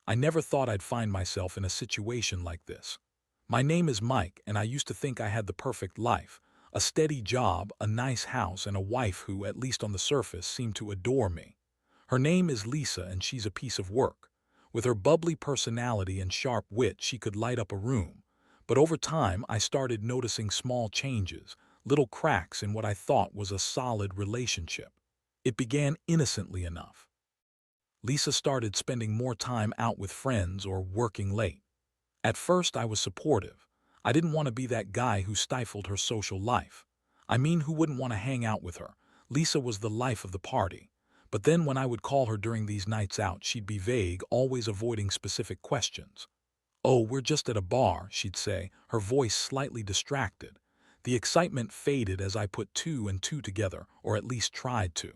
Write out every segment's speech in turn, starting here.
I never thought I'd find myself in a situation like this. My name is Mike, and I used to think I had the perfect life. A steady job, a nice house, and a wife who, at least on the surface, seemed to adore me. Her name is Lisa, and she's a piece of work. With her bubbly personality and sharp wit, she could light up a room. But over time, I started noticing small changes, little cracks in what I thought was a solid relationship. It began innocently enough. Lisa started spending more time out with friends or working late. At first, I was supportive. I didn't want to be that guy who stifled her social life. I mean, who wouldn't want to hang out with her? Lisa was the life of the party. But then when I would call her during these nights out, she'd be vague, always avoiding specific questions. "Oh, we're just at a bar," she'd say, her voice slightly distracted. The excitement faded as I put two and two together, or at least tried to.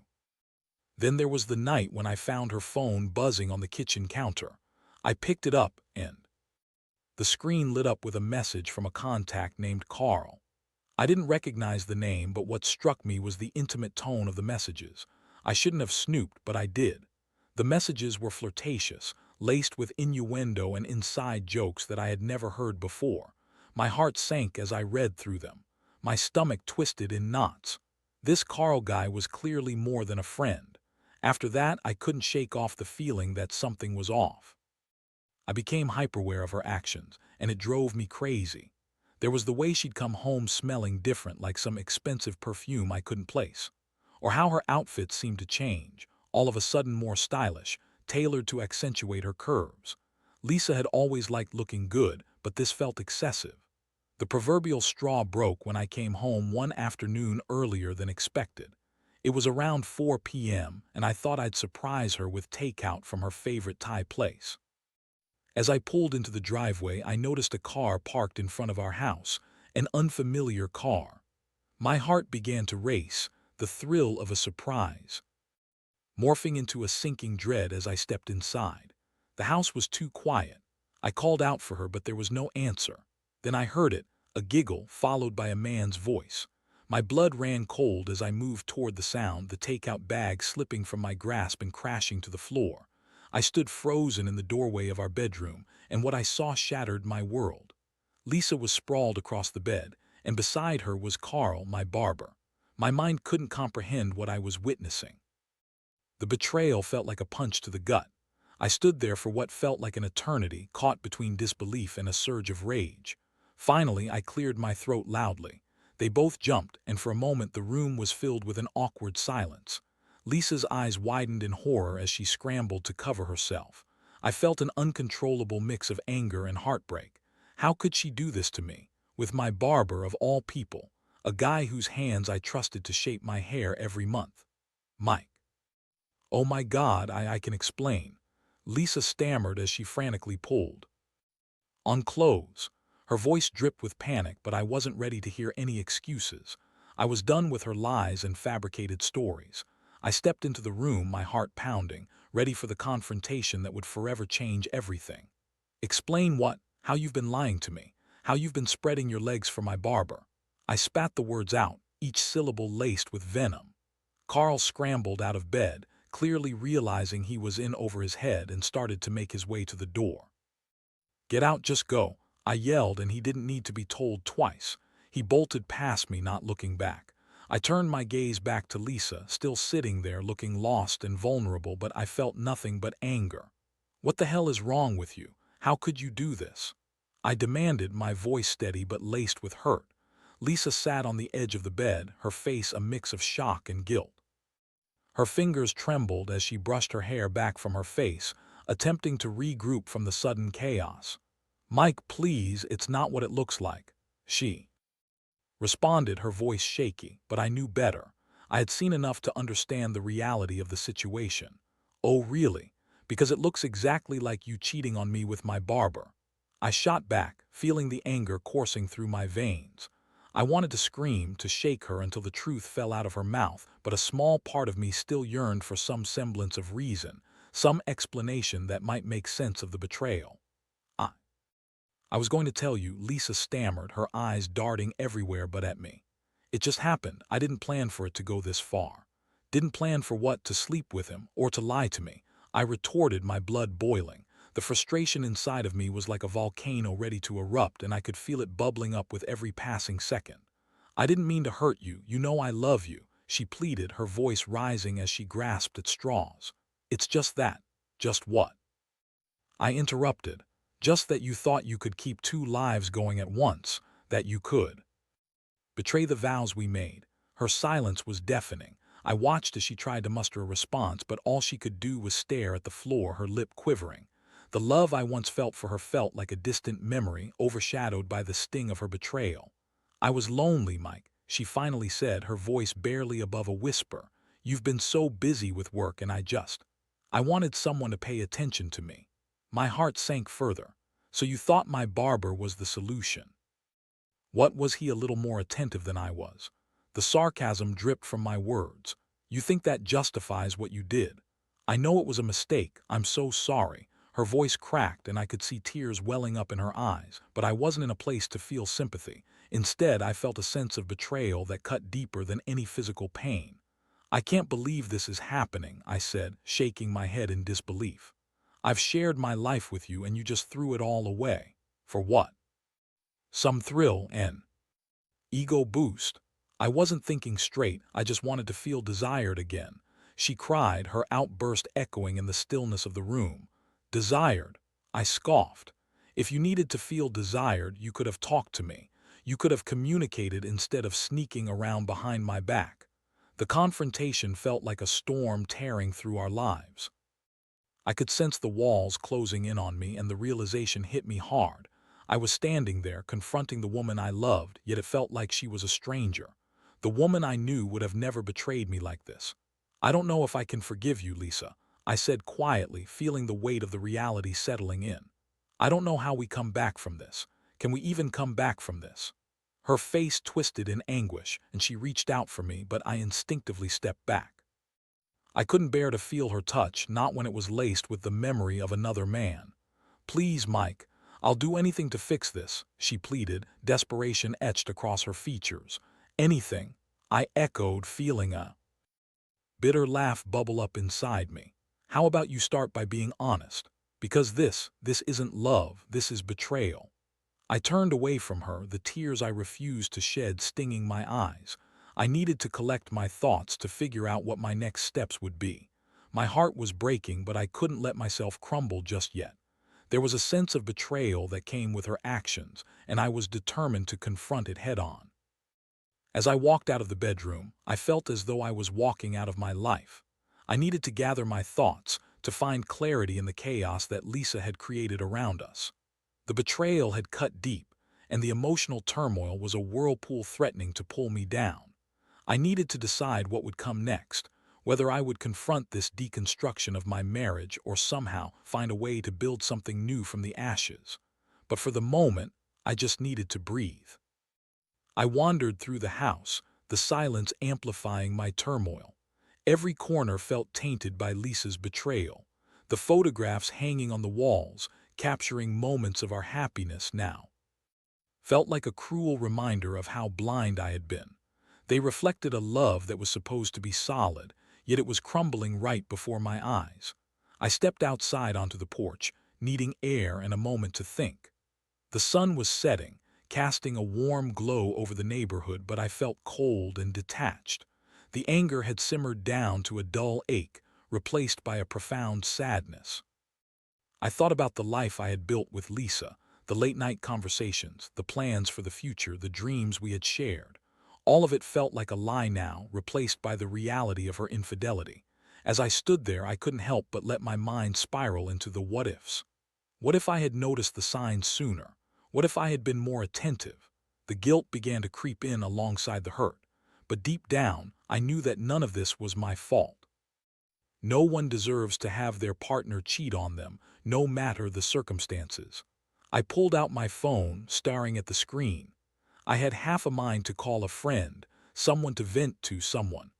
Then there was the night when I found her phone buzzing on the kitchen counter. I picked it up, and the screen lit up with a message from a contact named Carl. I didn't recognize the name, but what struck me was the intimate tone of the messages. I shouldn't have snooped, but I did. The messages were flirtatious, laced with innuendo and inside jokes that I had never heard before. My heart sank as I read through them. My stomach twisted in knots. This Carl guy was clearly more than a friend. After that, I couldn't shake off the feeling that something was off. I became hyperaware of her actions, and it drove me crazy. There was the way she'd come home smelling different, like some expensive perfume I couldn't place. Or how her outfits seemed to change, all of a sudden more stylish, tailored to accentuate her curves. Lisa had always liked looking good, but this felt excessive. The proverbial straw broke when I came home one afternoon earlier than expected. It was around 4 p.m., and I thought I'd surprise her with takeout from her favorite Thai place. As I pulled into the driveway, I noticed a car parked in front of our house, an unfamiliar car. My heart began to race, the thrill of a surprise, morphing into a sinking dread as I stepped inside. The house was too quiet. I called out for her, but there was no answer. Then I heard it, a giggle followed by a man's voice. My blood ran cold as I moved toward the sound, the takeout bag slipping from my grasp and crashing to the floor. I stood frozen in the doorway of our bedroom, and what I saw shattered my world. Lisa was sprawled across the bed, and beside her was Carl, my barber. My mind couldn't comprehend what I was witnessing. The betrayal felt like a punch to the gut. I stood there for what felt like an eternity, caught between disbelief and a surge of rage. Finally, I cleared my throat loudly. They both jumped, and for a moment the room was filled with an awkward silence. Lisa's eyes widened in horror as she scrambled to cover herself. I felt an uncontrollable mix of anger and heartbreak. How could she do this to me? With my barber of all people, a guy whose hands I trusted to shape my hair every month. Mike. "Oh my God, I can explain," Lisa stammered as she frantically pulled on clothes. Her voice dripped with panic, but I wasn't ready to hear any excuses. I was done with her lies and fabricated stories. I stepped into the room, my heart pounding, ready for the confrontation that would forever change everything. "Explain what? How you've been lying to me? How you've been spreading your legs for my barber?" I spat the words out, each syllable laced with venom. Carl scrambled out of bed, clearly realizing he was in over his head, and started to make his way to the door. "Get out, just go," I yelled, and he didn't need to be told twice. He bolted past me, not looking back. I turned my gaze back to Lisa, still sitting there looking lost and vulnerable, but I felt nothing but anger. "What the hell is wrong with you? How could you do this?" I demanded, my voice steady but laced with hurt. Lisa sat on the edge of the bed, her face a mix of shock and guilt. Her fingers trembled as she brushed her hair back from her face, attempting to regroup from the sudden chaos. "Mike, please, it's not what it looks like," she responded, her voice shaky, but I knew better. I had seen enough to understand the reality of the situation. "Oh, really? Because it looks exactly like you cheating on me with my barber." I shot back, feeling the anger coursing through my veins. I wanted to scream, to shake her until the truth fell out of her mouth, but a small part of me still yearned for some semblance of reason, some explanation that might make sense of the betrayal. I I was going to tell you," Lisa stammered, her eyes darting everywhere but at me. "It just happened. I didn't plan for it to go this far. Didn't plan for what, to sleep with him, or to lie to me." I retorted, my blood boiling. The frustration inside of me was like a volcano ready to erupt, and I could feel it bubbling up with every passing second. "I didn't mean to hurt you. You know I love you," she pleaded, her voice rising as she grasped at straws. "It's just that." "Just what?" I interrupted. "Just that you thought you could keep two lives going at once, that you could betray the vows we made." Her silence was deafening. I watched as she tried to muster a response, but all she could do was stare at the floor, her lip quivering. The love I once felt for her felt like a distant memory, overshadowed by the sting of her betrayal. "I was lonely, Mike," she finally said, her voice barely above a whisper. "You've been so busy with work, and I wanted someone to pay attention to me." My heart sank further. "So you thought my barber was the solution?" What, was he a little more attentive than I was? The sarcasm dripped from my words. "You think that justifies what you did?" "I know it was a mistake. I'm so sorry." Her voice cracked and I could see tears welling up in her eyes, but I wasn't in a place to feel sympathy. Instead, I felt a sense of betrayal that cut deeper than any physical pain. "I can't believe this is happening," I said, shaking my head in disbelief. "I've shared my life with you and you just threw it all away. For what? Some thrill and ego boost?" I wasn't thinking straight, I just wanted to feel desired again. She cried, her outburst echoing in the stillness of the room. "Desired?" I scoffed. "If you needed to feel desired, you could have talked to me. You could have communicated instead of sneaking around behind my back." The confrontation felt like a storm tearing through our lives. I could sense the walls closing in on me, and the realization hit me hard. I was standing there, confronting the woman I loved, yet it felt like she was a stranger. The woman I knew would have never betrayed me like this. "I don't know if I can forgive you, Lisa," I said quietly, feeling the weight of the reality settling in. "I don't know how we come back from this. Can we even come back from this?" Her face twisted in anguish, and she reached out for me, but I instinctively stepped back. I couldn't bear to feel her touch, not when it was laced with the memory of another man. "Please, Mike, I'll do anything to fix this," she pleaded, desperation etched across her features. "Anything," I echoed, feeling a bitter laugh bubble up inside me. "How about you start by being honest? Because this isn't love, this is betrayal." I turned away from her, the tears I refused to shed stinging my eyes. I needed to collect my thoughts to figure out what my next steps would be. My heart was breaking, but I couldn't let myself crumble just yet. There was a sense of betrayal that came with her actions, and I was determined to confront it head-on. As I walked out of the bedroom, I felt as though I was walking out of my life. I needed to gather my thoughts, to find clarity in the chaos that Lisa had created around us. The betrayal had cut deep, and the emotional turmoil was a whirlpool threatening to pull me down. I needed to decide what would come next, whether I would confront this deconstruction of my marriage or somehow find a way to build something new from the ashes. But for the moment, I just needed to breathe. I wandered through the house, the silence amplifying my turmoil. Every corner felt tainted by Lisa's betrayal. The photographs hanging on the walls, capturing moments of our happiness now, felt like a cruel reminder of how blind I had been. They reflected a love that was supposed to be solid, yet it was crumbling right before my eyes. I stepped outside onto the porch, needing air and a moment to think. The sun was setting, casting a warm glow over the neighborhood, but I felt cold and detached. The anger had simmered down to a dull ache, replaced by a profound sadness. I thought about the life I had built with Lisa, the late-night conversations, the plans for the future, the dreams we had shared. All of it felt like a lie now, replaced by the reality of her infidelity. As I stood there, I couldn't help but let my mind spiral into the what-ifs. What if I had noticed the signs sooner? What if I had been more attentive? The guilt began to creep in alongside the hurt. But deep down, I knew that none of this was my fault. No one deserves to have their partner cheat on them, no matter the circumstances. I pulled out my phone, staring at the screen. I had half a mind to call a friend, someone to vent to, someone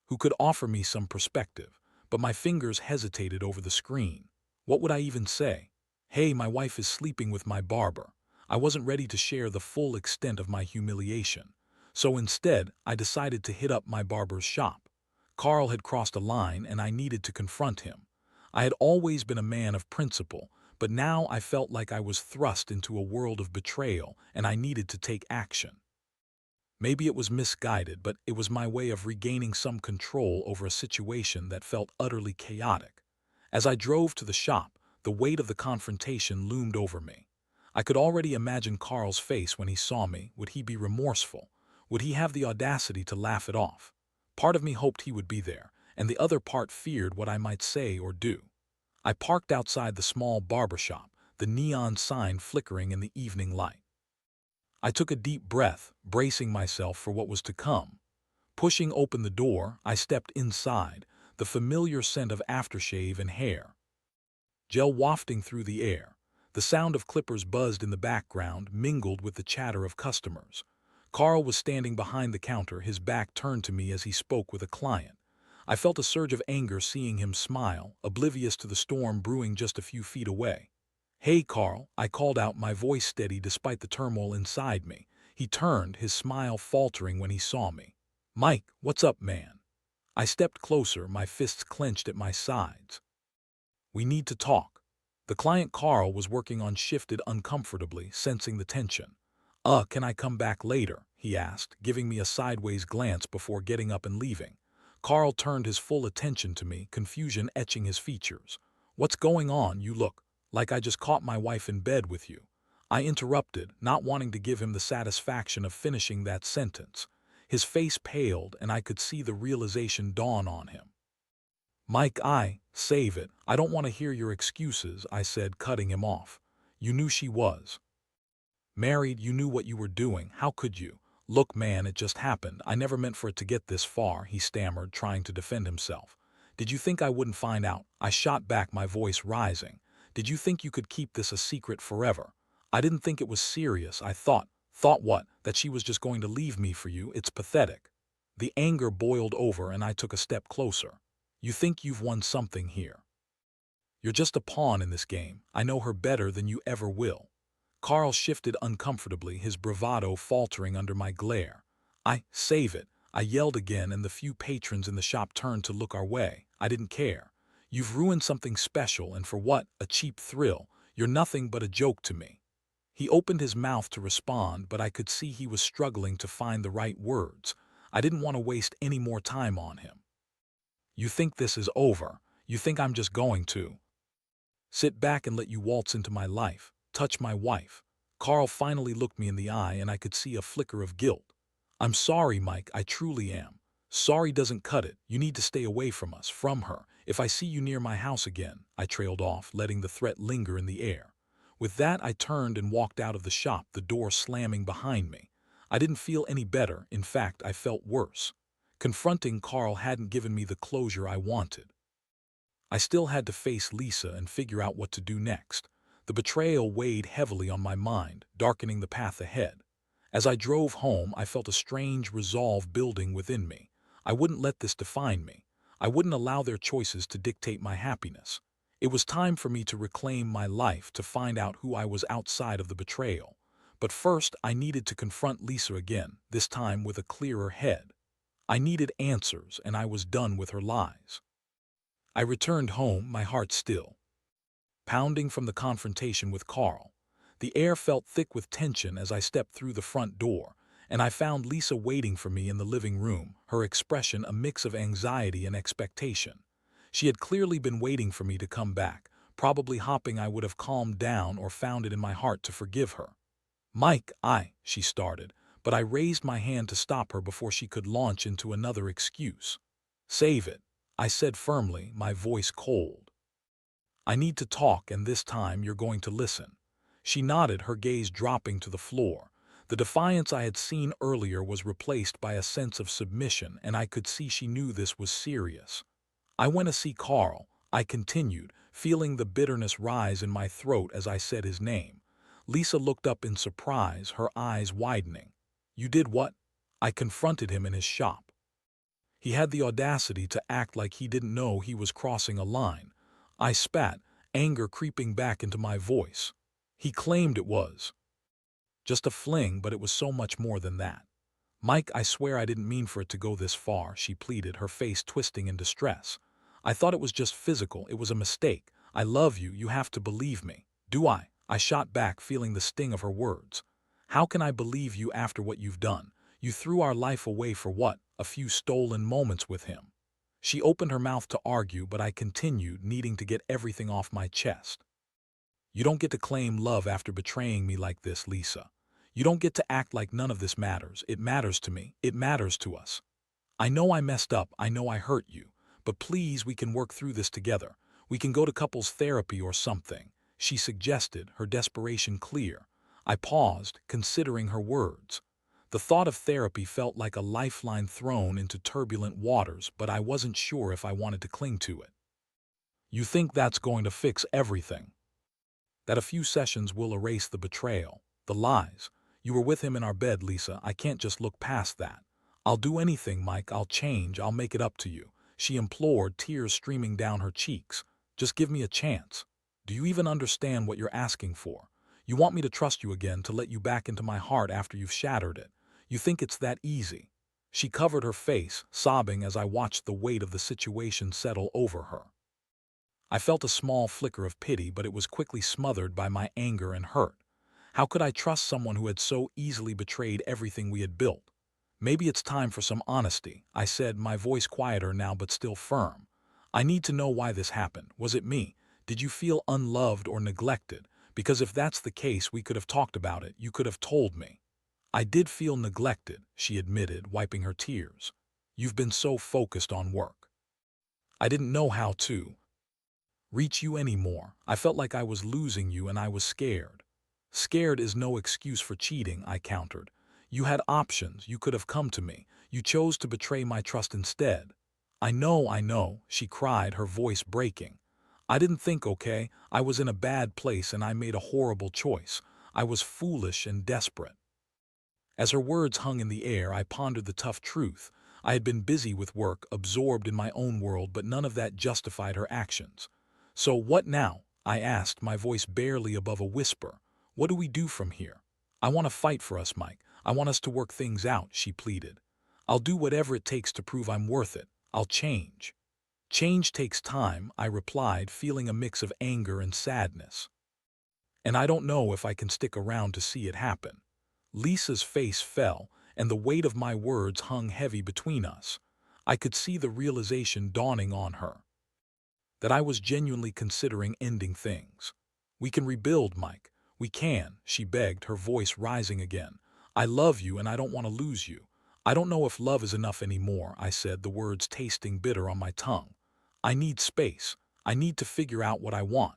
who could offer me some perspective, but my fingers hesitated over the screen. What would I even say? "Hey, my wife is sleeping with my barber." I wasn't ready to share the full extent of my humiliation. So instead, I decided to hit up my barber's shop. Carl had crossed a line and I needed to confront him. I had always been a man of principle, but now I felt like I was thrust into a world of betrayal and I needed to take action. Maybe it was misguided, but it was my way of regaining some control over a situation that felt utterly chaotic. As I drove to the shop, the weight of the confrontation loomed over me. I could already imagine Carl's face when he saw me. Would he be remorseful? Would he have the audacity to laugh it off? Part of me hoped he would be there, and the other part feared what I might say or do. I parked outside the small barber shop, the neon sign flickering in the evening light. I took a deep breath, bracing myself for what was to come. Pushing open the door, I stepped inside, the familiar scent of aftershave and hair gel wafting through the air. The sound of clippers buzzed in the background, mingled with the chatter of customers. Carl was standing behind the counter, his back turned to me as he spoke with a client. I felt a surge of anger seeing him smile, oblivious to the storm brewing just a few feet away. "Hey, Carl," I called out, my voice steady despite the turmoil inside me. He turned, his smile faltering when he saw me. "Mike, what's up, man?" I stepped closer, my fists clenched at my sides. "We need to talk." The client Carl was working on shifted uncomfortably, sensing the tension. Can I come back later?" he asked, giving me a sideways glance before getting up and leaving. Carl turned his full attention to me, confusion etching his features. "What's going on? You look like I just caught my wife in bed with you." I interrupted, not wanting to give him the satisfaction of finishing that sentence. His face paled, and I could see the realization dawn on him. "Mike, save it. I don't want to hear your excuses," I said, cutting him off. "You knew she was married, you knew what you were doing. How could you?" "Look, man, it just happened. I never meant for it to get this far," he stammered, trying to defend himself. "Did you think I wouldn't find out?" I shot back, my voice rising. "Did you think you could keep this a secret forever?" "I didn't think it was serious. I thought." "Thought what? That she was just going to leave me for you? It's pathetic." The anger boiled over and I took a step closer. "You think you've won something here? You're just a pawn in this game. I know her better than you ever will." Carl shifted uncomfortably, his bravado faltering under my glare. Save it." I yelled again, and the few patrons in the shop turned to look our way. I didn't care. "You've ruined something special, and for what? A cheap thrill. You're nothing but a joke to me." He opened his mouth to respond, but I could see he was struggling to find the right words. I didn't want to waste any more time on him. "You think this is over? You think I'm just going to sit back and let you waltz into my life, touch my wife?" Carl finally looked me in the eye, and I could see a flicker of guilt. "I'm sorry, Mike, I truly am. Sorry doesn't cut it. You need to stay away from us, from her. If I see you near my house again," I trailed off, letting the threat linger in the air. With that, I turned and walked out of the shop, the door slamming behind me. I didn't feel any better. In fact, I felt worse. Confronting Carl hadn't given me the closure I wanted. I still had to face Lisa and figure out what to do next. The betrayal weighed heavily on my mind, darkening the path ahead. As I drove home, I felt a strange resolve building within me. I wouldn't let this define me. I wouldn't allow their choices to dictate my happiness. It was time for me to reclaim my life, to find out who I was outside of the betrayal. But first, I needed to confront Lisa again, this time with a clearer head. I needed answers, and I was done with her lies. I returned home, my heart still pounding from the confrontation with Carl. The air felt thick with tension as I stepped through the front door, and I found Lisa waiting for me in the living room, her expression a mix of anxiety and expectation. She had clearly been waiting for me to come back, probably hoping I would have calmed down or found it in my heart to forgive her. "Mike, she started, but I raised my hand to stop her before she could launch into another excuse. "Save it," I said firmly, my voice cold. "I need to talk, and this time you're going to listen." She nodded, her gaze dropping to the floor. The defiance I had seen earlier was replaced by a sense of submission, and I could see she knew this was serious. "I want to see Carl," I continued, feeling the bitterness rise in my throat as I said his name. Lisa looked up in surprise, her eyes widening. "You did what?" I confronted him in his shop. He had the audacity to act like he didn't know he was crossing a line. I spat, anger creeping back into my voice. "He claimed it was just a fling, but it was so much more than that." "Mike, I swear I didn't mean for it to go this far," she pleaded, her face twisting in distress. I thought it was just physical. It was a mistake. I love you. You have to believe me. Do I? I shot back, feeling the sting of her words. How can I believe you after what you've done? You threw our life away for what? A few stolen moments with him. She opened her mouth to argue, but I continued, needing to get everything off my chest. You don't get to claim love after betraying me like this, Lisa. You don't get to act like none of this matters. It matters to me. It matters to us. I know I messed up. I know I hurt you. But please, we can work through this together. We can go to couples therapy or something, she suggested, her desperation clear. I paused, considering her words. The thought of therapy felt like a lifeline thrown into turbulent waters, but I wasn't sure if I wanted to cling to it. You think that's going to fix everything? That a few sessions will erase the betrayal, the lies. You were with him in our bed, Lisa. I can't just look past that. I'll do anything, Mike. I'll change. I'll make it up to you, she implored, tears streaming down her cheeks. Just give me a chance. Do you even understand what you're asking for? You want me to trust you again, to let you back into my heart after you've shattered it. You think it's that easy? She covered her face, sobbing as I watched the weight of the situation settle over her. I felt a small flicker of pity, but it was quickly smothered by my anger and hurt. How could I trust someone who had so easily betrayed everything we had built? Maybe it's time for some honesty, I said, my voice quieter now but still firm. I need to know why this happened. Was it me? Did you feel unloved or neglected? Because if that's the case, we could have talked about it. You could have told me. I did feel neglected, she admitted, wiping her tears. You've been so focused on work. I didn't know how to reach you anymore. I felt like I was losing you and I was scared. Scared is no excuse for cheating, I countered. You had options. You could have come to me. You chose to betray my trust instead. I know, she cried, her voice breaking. I didn't think, okay? I was in a bad place and I made a horrible choice. I was foolish and desperate. As her words hung in the air, I pondered the tough truth. I had been busy with work, absorbed in my own world, but none of that justified her actions. So what now? I asked, my voice barely above a whisper. What do we do from here? I want to fight for us, Mike. I want us to work things out, she pleaded. I'll do whatever it takes to prove I'm worth it. I'll change. Change takes time, I replied, feeling a mix of anger and sadness. And I don't know if I can stick around to see it happen. Lisa's face fell, and the weight of my words hung heavy between us. I could see the realization dawning on her. That I was genuinely considering ending things. We can rebuild, Mike. We can, she begged, her voice rising again. I love you and I don't want to lose you. I don't know if love is enough anymore, I said, the words tasting bitter on my tongue. I need space. I need to figure out what I want.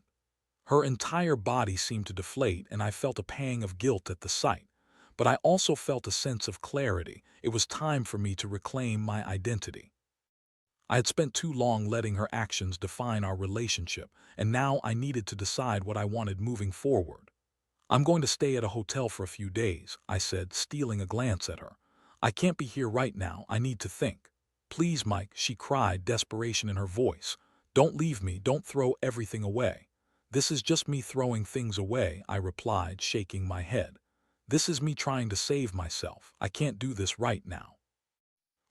Her entire body seemed to deflate, and I felt a pang of guilt at the sight. But I also felt a sense of clarity. It was time for me to reclaim my identity. I had spent too long letting her actions define our relationship, and now I needed to decide what I wanted moving forward. I'm going to stay at a hotel for a few days, I said, stealing a glance at her. I can't be here right now. I need to think. Please, Mike, she cried, desperation in her voice. Don't leave me. Don't throw everything away. This is just me throwing things away, I replied, shaking my head. This is me trying to save myself. I can't do this right now.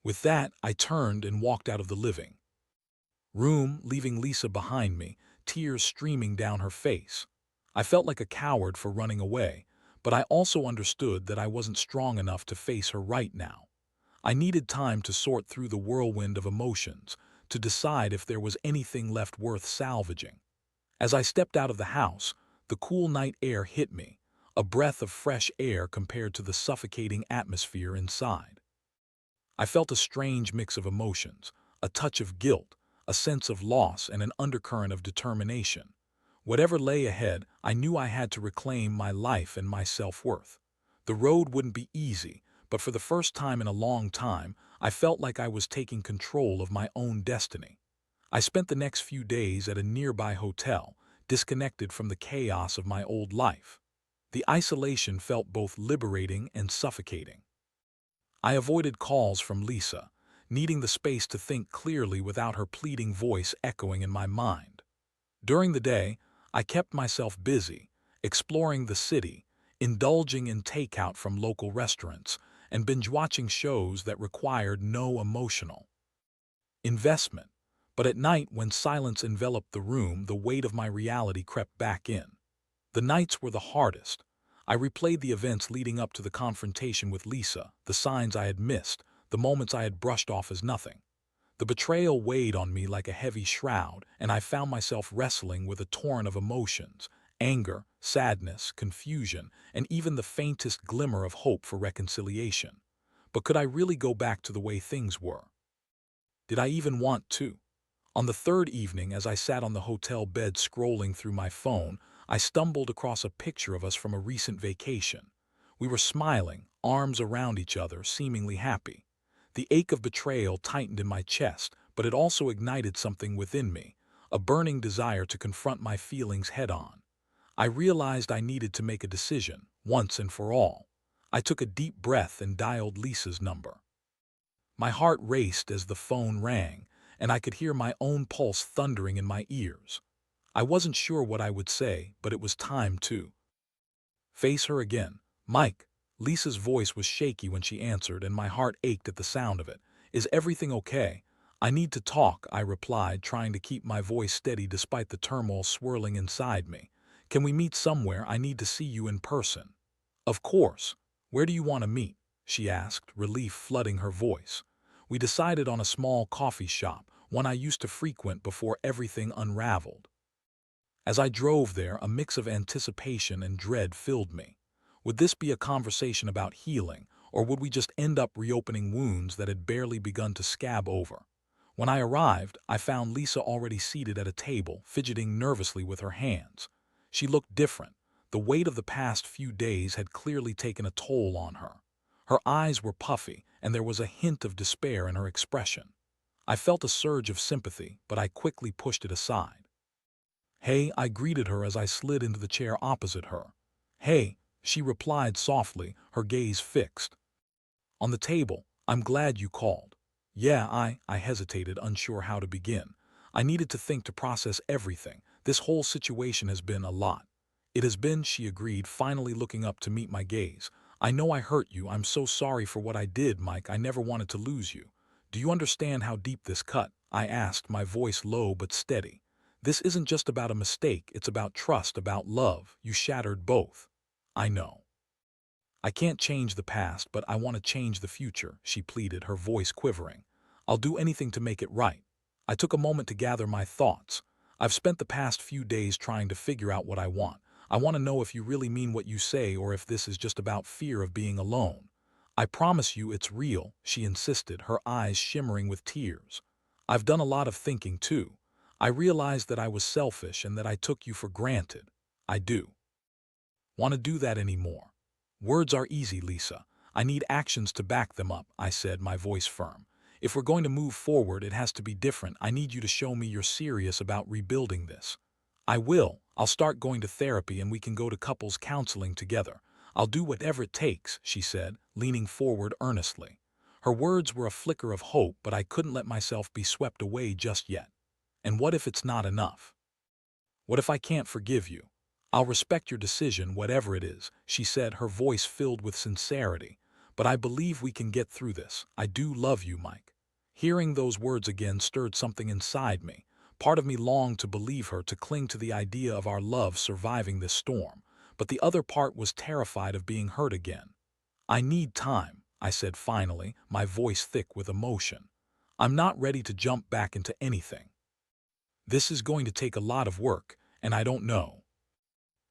With that, I turned and walked out of the living room, leaving Lisa behind me, tears streaming down her face. I felt like a coward for running away, but I also understood that I wasn't strong enough to face her right now. I needed time to sort through the whirlwind of emotions, to decide if there was anything left worth salvaging. As I stepped out of the house, the cool night air hit me, a breath of fresh air compared to the suffocating atmosphere inside. I felt a strange mix of emotions, a touch of guilt, a sense of loss, and an undercurrent of determination. Whatever lay ahead, I knew I had to reclaim my life and my self-worth. The road wouldn't be easy, but for the first time in a long time, I felt like I was taking control of my own destiny. I spent the next few days at a nearby hotel, disconnected from the chaos of my old life. The isolation felt both liberating and suffocating. I avoided calls from Lisa, needing the space to think clearly without her pleading voice echoing in my mind. During the day, I kept myself busy, exploring the city, indulging in takeout from local restaurants, and binge-watching shows that required no emotional investment. But at night, when silence enveloped the room, the weight of my reality crept back in. The nights were the hardest. I replayed the events leading up to the confrontation with Lisa, the signs I had missed, the moments I had brushed off as nothing. The betrayal weighed on me like a heavy shroud, and I found myself wrestling with a torrent of emotions: anger, sadness, confusion, and even the faintest glimmer of hope for reconciliation. But could I really go back to the way things were? Did I even want to? On the third evening, as I sat on the hotel bed scrolling through my phone, I stumbled across a picture of us from a recent vacation. We were smiling, arms around each other, seemingly happy. The ache of betrayal tightened in my chest, but it also ignited something within me, a burning desire to confront my feelings head-on. I realized I needed to make a decision, once and for all. I took a deep breath and dialed Lisa's number. My heart raced as the phone rang, and I could hear my own pulse thundering in my ears. I wasn't sure what I would say, but it was time to face her again. "Mike." Lisa's voice was shaky when she answered, and my heart ached at the sound of it. "Is everything okay?" "I need to talk," I replied, trying to keep my voice steady despite the turmoil swirling inside me. "Can we meet somewhere? I need to see you in person." "Of course. Where do you want to meet?" she asked, relief flooding her voice. We decided on a small coffee shop, one I used to frequent before everything unraveled. As I drove there, a mix of anticipation and dread filled me. Would this be a conversation about healing, or would we just end up reopening wounds that had barely begun to scab over? When I arrived, I found Lisa already seated at a table, fidgeting nervously with her hands. She looked different. The weight of the past few days had clearly taken a toll on her. Her eyes were puffy, and there was a hint of despair in her expression. I felt a surge of sympathy, but I quickly pushed it aside. "Hey," I greeted her as I slid into the chair opposite her. "Hey," she replied softly, her gaze fixed on the table. "I'm glad you called." "Yeah, I hesitated, unsure how to begin. I needed to think to process everything. This whole situation has been a lot." "It has been," she agreed, finally looking up to meet my gaze. "I know I hurt you. I'm so sorry for what I did, Mike. I never wanted to lose you." "Do you understand how deep this cut?" I asked, my voice low but steady. "This isn't just about a mistake, it's about trust, about love. You shattered both." "I know. I can't change the past, but I want to change the future," she pleaded, her voice quivering. "I'll do anything to make it right." I took a moment to gather my thoughts. "I've spent the past few days trying to figure out what I want. I want to know if you really mean what you say or if this is just about fear of being alone." "I promise you it's real," she insisted, her eyes shimmering with tears. "I've done a lot of thinking too. I realized that I was selfish and that I took you for granted. I do want to do that anymore." "Words are easy, Lisa. I need actions to back them up," I said, my voice firm. "If we're going to move forward, it has to be different. I need you to show me you're serious about rebuilding this." "I will. I'll start going to therapy and we can go to couples counseling together. I'll do whatever it takes," she said, leaning forward earnestly. Her words were a flicker of hope, but I couldn't let myself be swept away just yet. "And what if it's not enough? What if I can't forgive you?" "I'll respect your decision, whatever it is," she said, her voice filled with sincerity. "But I believe we can get through this. I do love you, Mike." Hearing those words again stirred something inside me. Part of me longed to believe her, to cling to the idea of our love surviving this storm. But the other part was terrified of being hurt again. "I need time," I said finally, my voice thick with emotion. "I'm not ready to jump back into anything. This is going to take a lot of work, and I don't know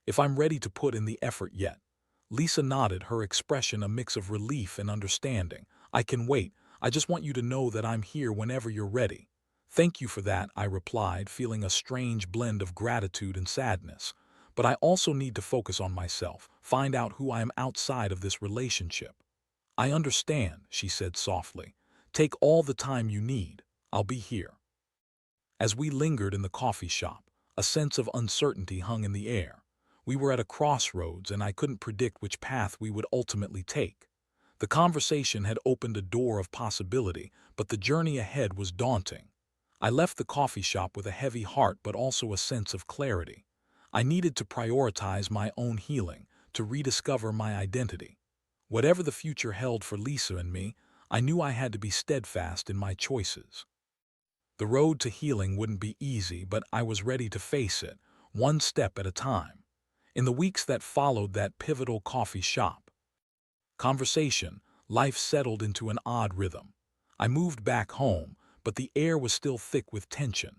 if I'm ready to put in the effort yet." Lisa nodded, her expression a mix of relief and understanding. "I can wait. I just want you to know that I'm here whenever you're ready." "Thank you for that," I replied, feeling a strange blend of gratitude and sadness. "But I also need to focus on myself, find out who I am outside of this relationship." "I understand," she said softly. "Take all the time you need. I'll be here." As we lingered in the coffee shop, a sense of uncertainty hung in the air. We were at a crossroads, and I couldn't predict which path we would ultimately take. The conversation had opened a door of possibility, but the journey ahead was daunting. I left the coffee shop with a heavy heart but also a sense of clarity. I needed to prioritize my own healing, to rediscover my identity. Whatever the future held for Lisa and me, I knew I had to be steadfast in my choices. The road to healing wouldn't be easy, but I was ready to face it, one step at a time. In the weeks that followed that pivotal coffee shop conversation, life settled into an odd rhythm. I moved back home, but the air was still thick with tension.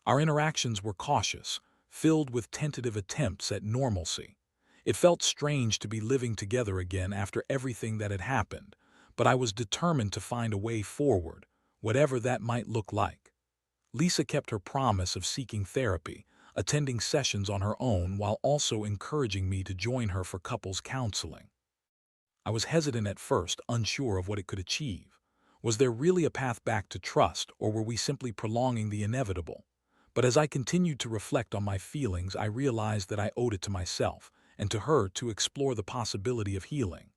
Our interactions were cautious, filled with tentative attempts at normalcy. It felt strange to be living together again after everything that had happened, but I was determined to find a way forward, whatever that might look like. Lisa kept her promise of seeking therapy, attending sessions on her own while also encouraging me to join her for couples counseling. I was hesitant at first, unsure of what it could achieve. Was there really a path back to trust, or were we simply prolonging the inevitable? But as I continued to reflect on my feelings, I realized that I owed it to myself and to her to explore the possibility of healing.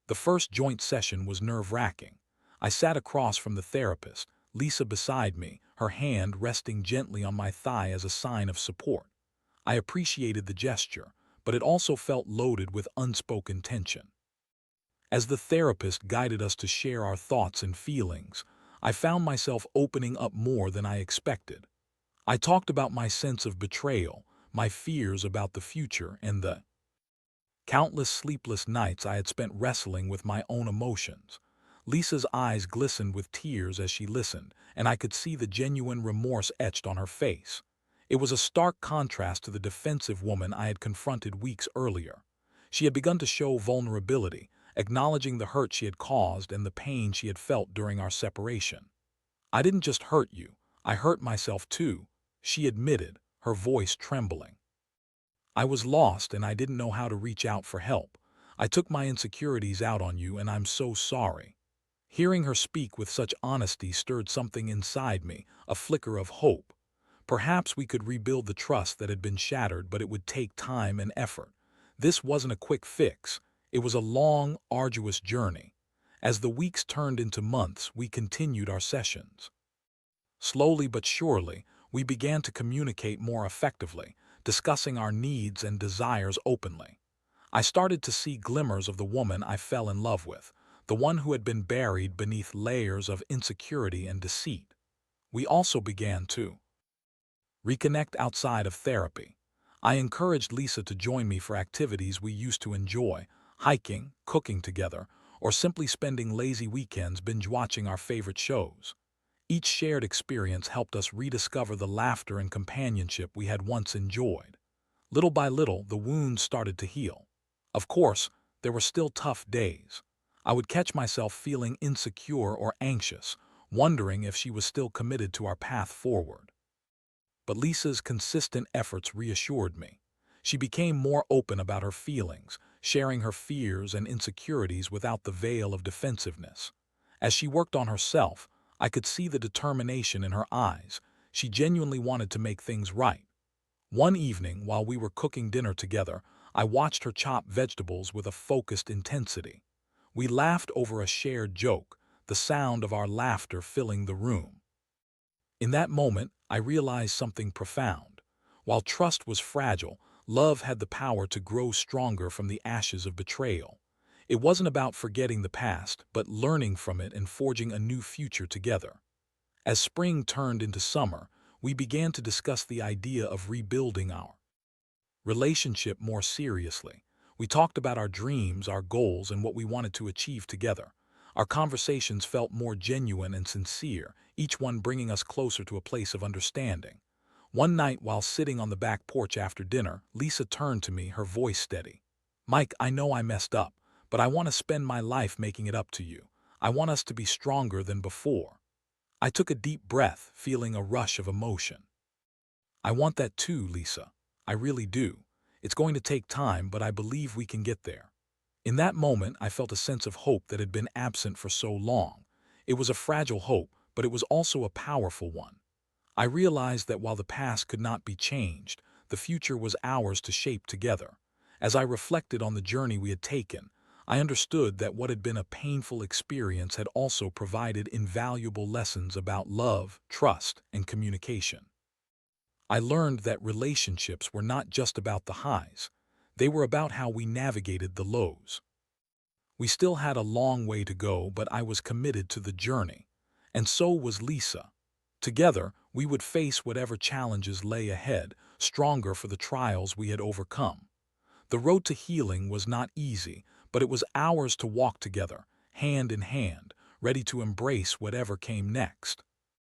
The first joint session was nerve-wracking. I sat across from the therapist, Lisa beside me, her hand resting gently on my thigh as a sign of support. I appreciated the gesture, but it also felt loaded with unspoken tension. As the therapist guided us to share our thoughts and feelings, I found myself opening up more than I expected. I talked about my sense of betrayal, my fears about the future, and the countless sleepless nights I had spent wrestling with my own emotions. Lisa's eyes glistened with tears as she listened, and I could see the genuine remorse etched on her face. It was a stark contrast to the defensive woman I had confronted weeks earlier. She had begun to show vulnerability, acknowledging the hurt she had caused and the pain she had felt during our separation. "I didn't just hurt you, I hurt myself too," she admitted, her voice trembling. "I was lost and I didn't know how to reach out for help. I took my insecurities out on you and I'm so sorry." Hearing her speak with such honesty stirred something inside me, a flicker of hope. Perhaps we could rebuild the trust that had been shattered, but it would take time and effort. This wasn't a quick fix. It was a long, arduous journey. As the weeks turned into months, we continued our sessions. Slowly but surely, we began to communicate more effectively, discussing our needs and desires openly. I started to see glimmers of the woman I fell in love with, the one who had been buried beneath layers of insecurity and deceit. We also began to reconnect outside of therapy. I encouraged Lisa to join me for activities we used to enjoy, hiking, cooking together, or simply spending lazy weekends binge-watching our favorite shows. Each shared experience helped us rediscover the laughter and companionship we had once enjoyed. Little by little, the wounds started to heal. Of course, there were still tough days. I would catch myself feeling insecure or anxious, wondering if she was still committed to our path forward. But Lisa's consistent efforts reassured me. She became more open about her feelings, sharing her fears and insecurities without the veil of defensiveness. As she worked on herself, I could see the determination in her eyes. She genuinely wanted to make things right. One evening, while we were cooking dinner together, I watched her chop vegetables with a focused intensity. We laughed over a shared joke, the sound of our laughter filling the room. In that moment, I realized something profound. While trust was fragile, love had the power to grow stronger from the ashes of betrayal. It wasn't about forgetting the past, but learning from it and forging a new future together. As spring turned into summer, we began to discuss the idea of rebuilding our relationship more seriously. We talked about our dreams, our goals, and what we wanted to achieve together. Our conversations felt more genuine and sincere, each one bringing us closer to a place of understanding. One night, while sitting on the back porch after dinner, Lisa turned to me, her voice steady. "Mike, I know I messed up, but I want to spend my life making it up to you. I want us to be stronger than before." I took a deep breath, feeling a rush of emotion. "I want that too, Lisa. I really do. It's going to take time, but I believe we can get there." In that moment, I felt a sense of hope that had been absent for so long. It was a fragile hope, but it was also a powerful one. I realized that while the past could not be changed, the future was ours to shape together. As I reflected on the journey we had taken, I understood that what had been a painful experience had also provided invaluable lessons about love, trust, and communication. I learned that relationships were not just about the highs. They were about how we navigated the lows. We still had a long way to go, but I was committed to the journey. And so was Lisa. Together, We would face whatever challenges lay ahead, stronger for the trials we had overcome. The road to healing was not easy, but it was ours to walk together, hand in hand, ready to embrace whatever came next.